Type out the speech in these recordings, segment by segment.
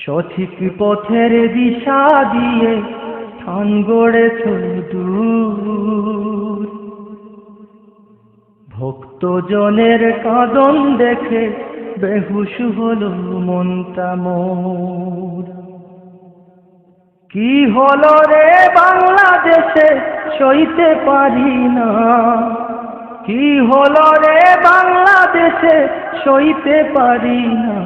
সঠিক পথের দিশা দিয়ে স্থান গড়েছ দূর। ভক্তজনের কাঁদন দেখে বেহুশ হলো মনটা মোর। কি হলো রে বাংলাদেশে সইতে পারি না, কি হলো রে বাংলাদেশে সইতে পারি না।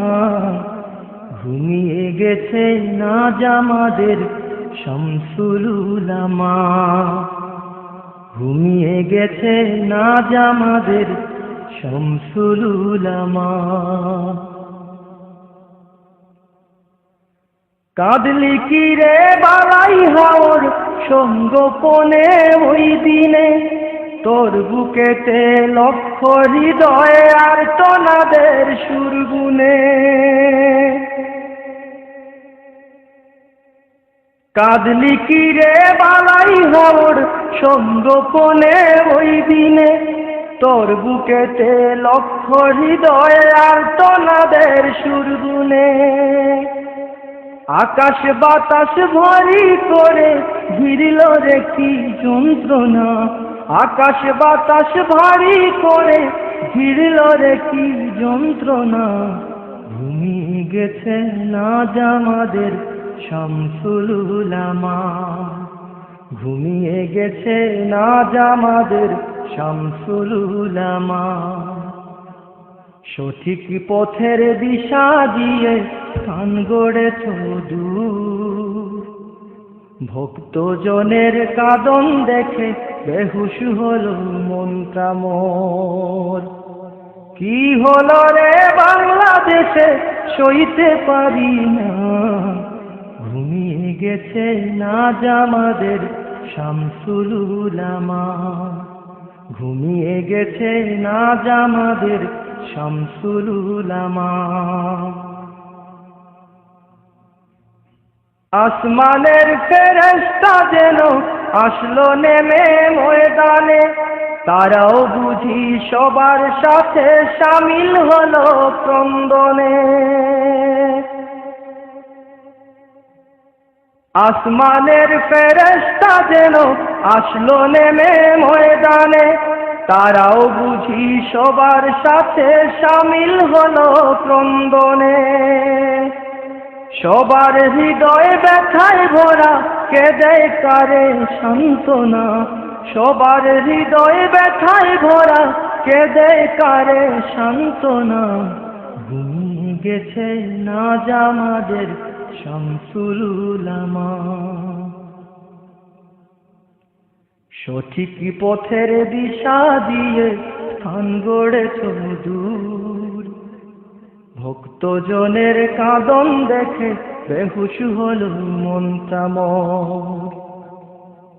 ঘুমিয়ে গেছে নাজ আমাদের শামসুল উলামা, ঘুমিয়ে গেছে নাজ আমাদের শামসুল উলামা। কাঁদলি কি রে বালাই হাওর সঙ্গোপনে ওই দিনে, তোর বুকেতে লক্ষ হৃদয় আর তোনাদের সুরগুনে। কাঁদলি কি রে বালাই হাওর সঙ্গোপনে ওই দিনে, তোর বুকেতে লক্ষ হৃদয় আর তোনাদের সুরগুনে। আকাশ বাতাস ভারী করে ঘিরল রে কি যন্ত্রণা, আকাশ বাতাস ভারী করে ঘিরল রে কি যন্ত্রণা। ঘুমিয়ে গেছে নাজ আমাদের শামসুল উলামা, ঘুমিয়ে গেছে নাজ আমাদের শামসুল উলামা। সঠিক পথের দিশা দিয়ে স্থান গড়েছ দূর। ভক্তজনের কাঁদন দেখে বেহুশ হলো মনটা মোর। কি হলো রে বাংলাদেশে সইতে পারি না, ঘুমিয়ে গেছে নাজ আমাদের শামসুল উলামা, ঘুমিয়ে গেছে নাজ আমাদের শামসুল উলামা। আসমানের ফেরেশতা যেন আসলো নেমে ময়দানে, তারাও বুঝি সবার সাথে শামিল হলো ক্রন্দনে। আসমানের ফেরেশতা যেন আসলো নেমে ময়দানে, তারাও বুঝি সবার সাথে শামিল হলো ক্রন্দনে। সবার হৃদয় ব্যথায় ভরা কেঁদে কারে সান্ত্বনা, সবার হৃদয় ব্যথায় ভরা কেঁদে কারে সান্ত্বনা। ঘুমিয়ে গেছে নাজ আমাদের শামসুল উলামা। সঠিক পথের দিশা দিয়ে স্থান গড়েছ দূর। ভক্তজনের কাঁদন দেখে বেহুশ হলো মনটা মোর।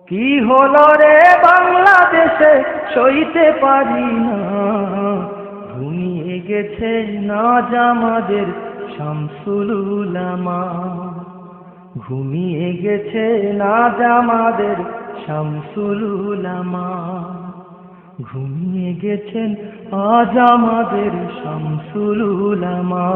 কি হলো রে বাংলাদেশে সইতে পারি না, ঘুমিয়ে গেছে নাজ আমাদের শামসুল উলামা, ঘুমিয়ে গেছে নাজ আমাদের শামসুল উলামা, ঘুমিয়ে গেছেন আজ আমাদের শামসুল উলামা।